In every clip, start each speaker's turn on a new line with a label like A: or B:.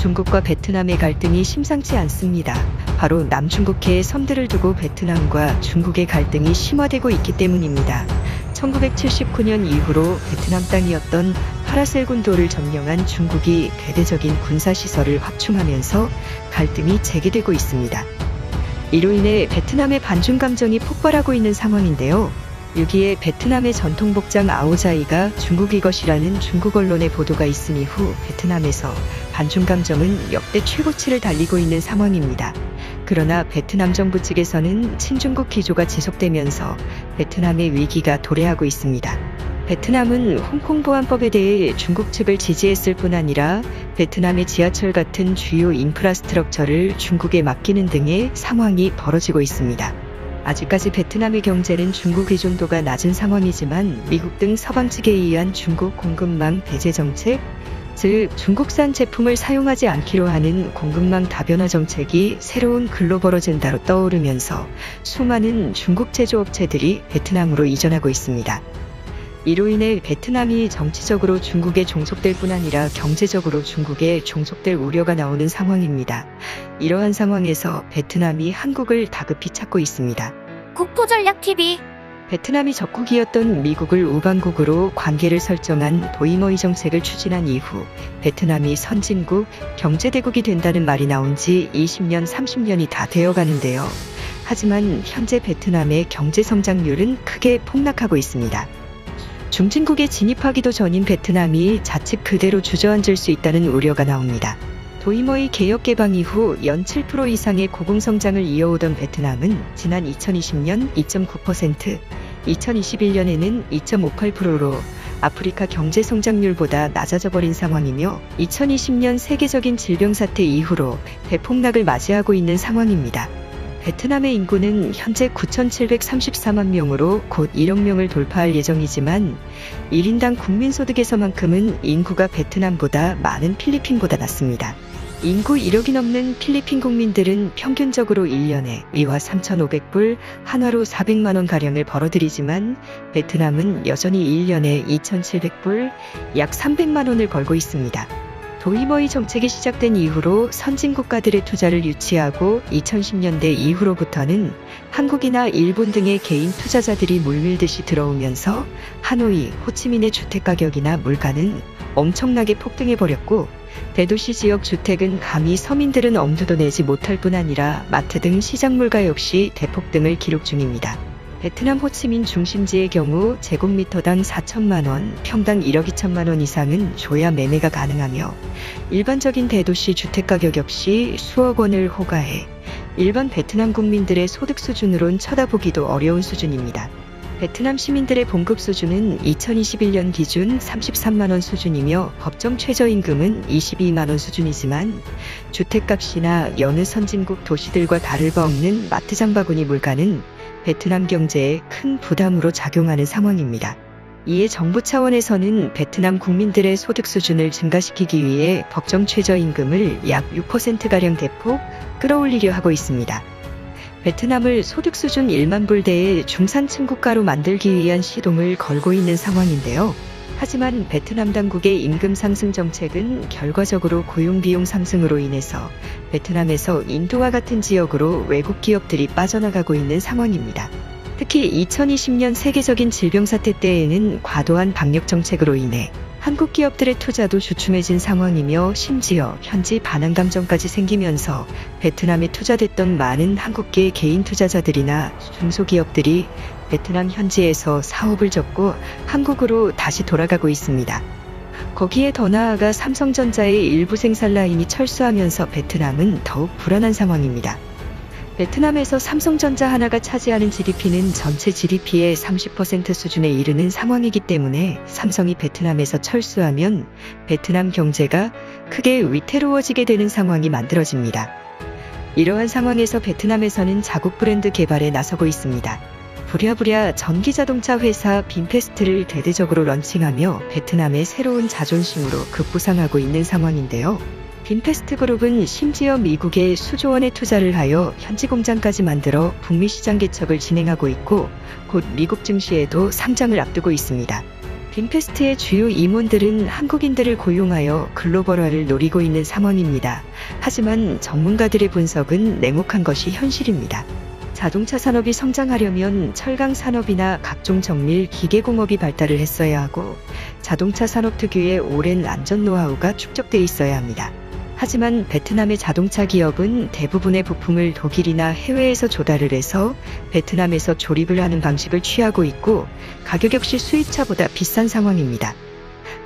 A: 중국과 베트남의 갈등이 심상치 않습니다. 바로 남중국해의 섬들을 두고 베트남과 중국의 갈등이 심화되고 있기 때문입니다. 1979년 이후로 베트남 땅이었던 파라셀 군도를 점령한 중국이 대대적인 군사시설을 확충하면서 갈등이 재개되고 있습니다. 이로 인해 베트남의 반중 감정이 폭발하고 있는 상황인데요. 6.2에 베트남의 전통복장 아오자이가 중국이 것이라는 중국 언론의 보도가 있은 이후 베트남에서 반중 감정은 역대 최고치를 달리고 있는 상황입니다. 그러나 베트남 정부 측에서는 친중국 기조가 지속되면서 베트남의 위기가 도래하고 있습니다. 베트남은 홍콩 보안법에 대해 중국 측을 지지했을 뿐 아니라 베트남의 지하철 같은 주요 인프라스트럭처를 중국에 맡기는 등의 상황이 벌어지고 있습니다. 아직까지 베트남의 경제는 중국 의존도가 낮은 상황이지만 미국 등 서방 측에 의한 중국 공급망 배제 정책, 즉 중국산 제품을 사용하지 않기로 하는 공급망 다변화 정책이 새로운 글로벌 어젠다로 떠오르면서 수많은 중국 제조업체들이 베트남으로 이전하고 있습니다. 이로 인해 베트남이 정치적으로 중국에 종속될 뿐 아니라 경제적으로 중국에 종속될 우려가 나오는 상황입니다. 이러한 상황에서 베트남이 한국을 다급히 찾고 있습니다.
B: 국토전략TV
A: 베트남이 적국이었던 미국을 우방국으로 관계를 설정한 도이머이 정책을 추진한 이후 베트남이 선진국, 경제대국이 된다는 말이 나온 지 20년, 30년이 다 되어가는데요. 하지만 현재 베트남의 경제 성장률은 크게 폭락하고 있습니다. 중진국에 진입하기도 전인 베트남이 자칫 그대로 주저앉을 수 있다는 우려가 나옵니다. 도이머이 개혁 개방 이후 연 7% 이상의 고공성장을 이어오던 베트남은 지난 2020년 2.9%, 2021년에는 2.58%로 아프리카 경제 성장률보다 낮아져 버린 상황이며 2020년 세계적인 질병 사태 이후로 대폭락을 맞이하고 있는 상황입니다. 베트남의 인구는 현재 9,734만 명으로 곧 1억 명을 돌파할 예정이지만 1인당 국민소득에서만큼은 인구가 베트남보다 많은 필리핀보다 낮습니다. 인구 1억이 넘는 필리핀 국민들은 평균적으로 1년에 위화 3,500불, 한화로 400만 원가량을 벌어들이지만 베트남은 여전히 1년에 2,700불, 약 300만 원을 벌고 있습니다. 도이머이 정책이 시작된 이후로 선진 국가들의 투자를 유치하고 2010년대 이후로부터는 한국이나 일본 등의 개인 투자자들이 물밀듯이 들어오면서 하노이, 호치민의 주택가격이나 물가는 엄청나게 폭등해버렸고 대도시 지역 주택은 감히 서민들은 엄두도 내지 못할 뿐 아니라 마트 등 시장 물가 역시 대폭등을 기록 중입니다. 베트남 호치민 중심지의 경우 제곱미터당 4천만 원, 평당 1억 2천만 원 이상은 줘야 매매가 가능하며 일반적인 대도시 주택가격 역시 수억 원을 호가해 일반 베트남 국민들의 소득 수준으론 쳐다보기도 어려운 수준입니다. 베트남 시민들의 봉급 수준은 2021년 기준 33만 원 수준이며 법정 최저임금은 22만 원 수준이지만 주택값이나 여느 선진국 도시들과 다를 바 없는 마트 장바구니 물가는 베트남 경제에 큰 부담으로 작용하는 상황입니다. 이에 정부 차원에서는 베트남 국민들의 소득 수준을 증가시키기 위해 법정 최저임금을 약 6%가량 대폭 끌어올리려 하고 있습니다. 베트남을 소득 수준 1만 불대의 중산층 국가로 만들기 위한 시동을 걸고 있는 상황인데요. 하지만 베트남 당국의 임금 상승 정책은 결과적으로 고용 비용 상승으로 인해서 베트남에서 인도와 같은 지역으로 외국 기업들이 빠져나가고 있는 상황입니다. 특히 2020년 세계적인 질병 사태 때에는 과도한 방역 정책으로 인해 한국 기업들의 투자도 주춤해진 상황이며 심지어 현지 반환 감정까지 생기면서 베트남에 투자됐던 많은 한국계 개인 투자자들이나 중소기업들이 베트남 현지에서 사업을 접고 한국으로 다시 돌아가고 있습니다. 거기에 더 나아가 삼성전자의 일부 생산 라인이 철수하면서 베트남은 더욱 불안한 상황입니다. 베트남에서 삼성전자 하나가 차지하는 GDP는 전체 GDP의 30% 수준에 이르는 상황이기 때문에 삼성이 베트남에서 철수하면 베트남 경제가 크게 위태로워지게 되는 상황이 만들어집니다. 이러한 상황에서 베트남에서는 자국 브랜드 개발에 나서고 있습니다. 부랴부랴 전기자동차 회사 빈페스트를 대대적으로 런칭하며 베트남의 새로운 자존심으로 급부상하고 있는 상황인데요. 빈페스트 그룹은 심지어 미국에 수조 원의 투자를 하여 현지 공장까지 만들어 북미 시장 개척을 진행하고 있고 곧 미국 증시에도 상장을 앞두고 있습니다. 빈페스트의 주요 임원들은 한국인들을 고용하여 글로벌화를 노리고 있는 상황입니다. 하지만 전문가들의 분석은 냉혹한 것이 현실입니다. 자동차 산업이 성장하려면 철강 산업이나 각종 정밀 기계공업이 발달을 했어야 하고 자동차 산업 특유의 오랜 안전 노하우가 축적돼 있어야 합니다. 하지만 베트남의 자동차 기업은 대부분의 부품을 독일이나 해외에서 조달을 해서 베트남에서 조립을 하는 방식을 취하고 있고 가격 역시 수입차보다 비싼 상황입니다.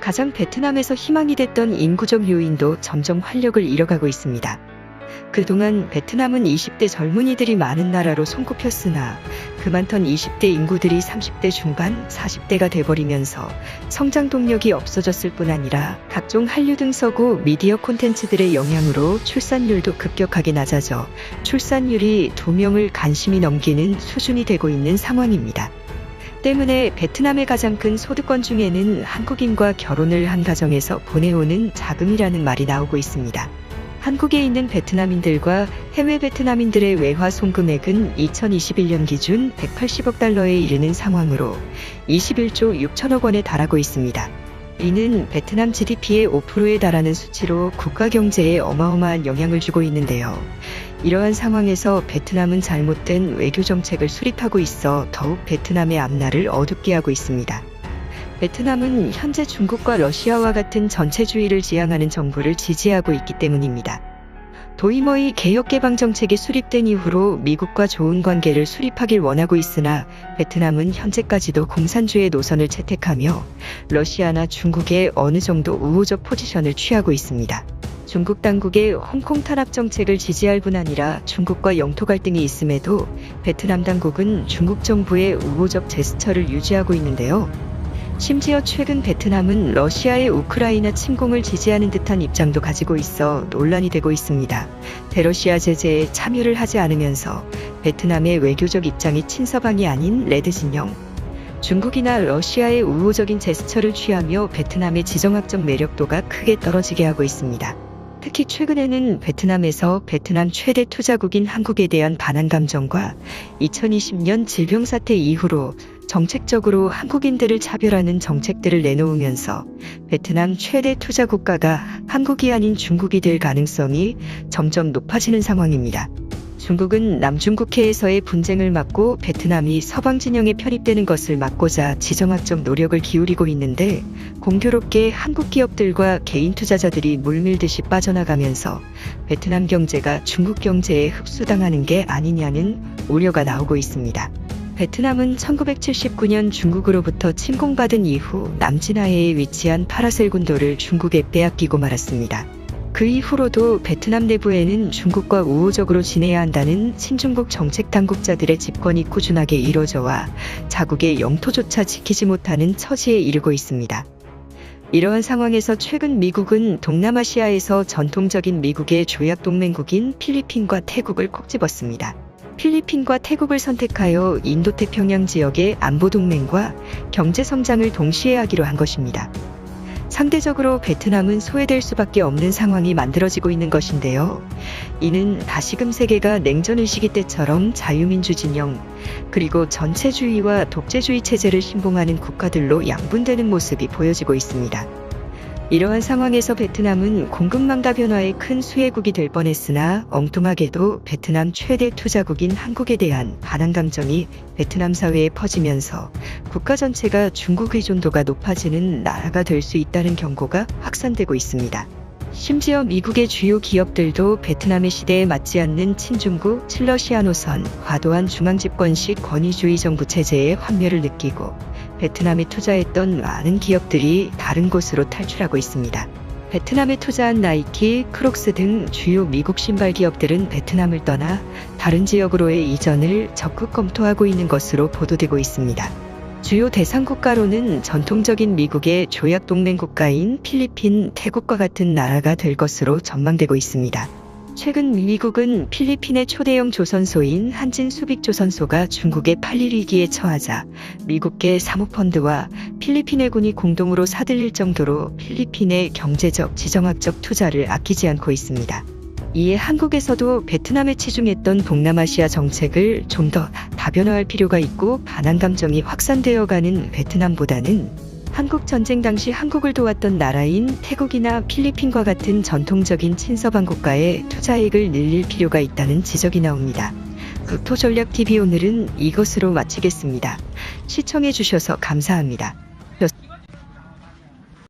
A: 가장 베트남에서 희망이 됐던 인구적 요인도 점점 활력을 잃어가고 있습니다. 그동안 베트남은 20대 젊은이들이 많은 나라로 손꼽혔으나 그 많던 20대 인구들이 30대 중반, 40대가 돼버리면서 성장 동력이 없어졌을 뿐 아니라 각종 한류 등 서구 미디어 콘텐츠들의 영향으로 출산율도 급격하게 낮아져 출산율이 2명을 간신히 넘기는 수준이 되고 있는 상황입니다. 때문에 베트남의 가장 큰 소득권 중에는 한국인과 결혼을 한 가정에서 보내오는 자금이라는 말이 나오고 있습니다. 한국에 있는 베트남인들과 해외 베트남인들의 외화 송금액은 2021년 기준 180억 달러에 이르는 상황으로 21조 6천억 원에 달하고 있습니다. 이는 베트남 GDP의 5%에 달하는 수치로 국가 경제에 어마어마한 영향을 주고 있는데요. 이러한 상황에서 베트남은 잘못된 외교 정책을 수립하고 있어 더욱 베트남의 앞날을 어둡게 하고 있습니다. 베트남은 현재 중국과 러시아와 같은 전체주의를 지향하는 정부를 지지하고 있기 때문입니다. 도이머의 개혁개방 정책이 수립된 이후로 미국과 좋은 관계를 수립하길 원하고 있으나 베트남은 현재까지도 공산주의 노선을 채택하며 러시아나 중국의 어느 정도 우호적 포지션을 취하고 있습니다. 중국 당국의 홍콩 탄압 정책을 지지할 뿐 아니라 중국과 영토 갈등이 있음에도 베트남 당국은 중국 정부의 우호적 제스처를 유지하고 있는데요. 심지어 최근 베트남은 러시아의 우크라이나 침공을 지지하는 듯한 입장도 가지고 있어 논란이 되고 있습니다. 대러시아 제재에 참여를 하지 않으면서 베트남의 외교적 입장이 친서방이 아닌 레드 진영, 중국이나 러시아의 우호적인 제스처를 취하며 베트남의 지정학적 매력도가 크게 떨어지게 하고 있습니다. 특히 최근에는 베트남에서 베트남 최대 투자국인 한국에 대한 반한 감정과 2020년 질병 사태 이후로 정책적으로 한국인들을 차별하는 정책들을 내놓으면서 베트남 최대 투자 국가가 한국이 아닌 중국이 될 가능성이 점점 높아지는 상황입니다. 중국은 남중국해에서의 분쟁을 막고 베트남이 서방 진영에 편입되는 것을 막고자 지정학적 노력을 기울이고 있는데 공교롭게 한국 기업들과 개인 투자자들이 물밀듯이 빠져나가면서 베트남 경제가 중국 경제에 흡수당하는 게 아니냐는 우려가 나오고 있습니다. 베트남은 1979년 중국으로부터 침공받은 이후 남진하해에 위치한 파라셀 군도를 중국에 빼앗기고 말았습니다. 그 이후로도 베트남 내부에는 중국과 우호적으로 지내야 한다는 친중국 정책 당국자들의 집권이 꾸준하게 이뤄져와 자국의 영토조차 지키지 못하는 처지에 이르고 있습니다. 이러한 상황에서 최근 미국은 동남아시아에서 전통적인 미국의 조약 동맹국인 필리핀과 태국을 콕 집었습니다. 필리핀과 태국을 선택하여 인도태평양 지역의 안보동맹과 경제성장을 동시에 하기로 한 것입니다. 상대적으로 베트남은 소외될 수밖에 없는 상황이 만들어지고 있는 것인데요. 이는 다시금 세계가 냉전의식이 때처럼 자유민주 진영, 그리고 전체주의와 독재주의 체제를 신봉하는 국가들로 양분되는 모습이 보여지고 있습니다. 이러한 상황에서 베트남은 공급망 다변화의 큰 수혜국이 될 뻔했으나 엉뚱하게도 베트남 최대 투자국인 한국에 대한 반한 감정이 베트남 사회에 퍼지면서 국가 전체가 중국 의존도가 높아지는 나라가 될 수 있다는 경고가 확산되고 있습니다. 심지어 미국의 주요 기업들도 베트남의 시대에 맞지 않는 친중국, 친러시아 노선, 과도한 중앙집권식 권위주의 정부 체제에 환멸을 느끼고 베트남에 투자했던 많은 기업들이 다른 곳으로 탈출하고 있습니다. 베트남에 투자한 나이키, 크록스 등 주요 미국 신발 기업들은 베트남을 떠나 다른 지역으로의 이전을 적극 검토하고 있는 것으로 보도되고 있습니다. 주요 대상 국가로는 전통적인 미국의 조약 동맹 국가인 필리핀, 태국과 같은 나라가 될 것으로 전망되고 있습니다. 최근 미국은 필리핀의 초대형 조선소인 한진수빅조선소가 중국의 팔릴 위기에 처하자 미국계 사모펀드와 필리핀 해군이 공동으로 사들릴 정도로 필리핀의 경제적, 지정학적 투자를 아끼지 않고 있습니다. 이에 한국에서도 베트남에 치중했던 동남아시아 정책을 좀 더 다변화할 필요가 있고 반한 감정이 확산되어가는 베트남보다는 한국 전쟁 당시 한국을 도왔던 나라인 태국이나 필리핀과 같은 전통적인 친서방 국가에 투자액을 늘릴 필요가 있다는 지적이 나옵니다. 국토전략TV 오늘은 이것으로 마치겠습니다. 시청해 주셔서 감사합니다.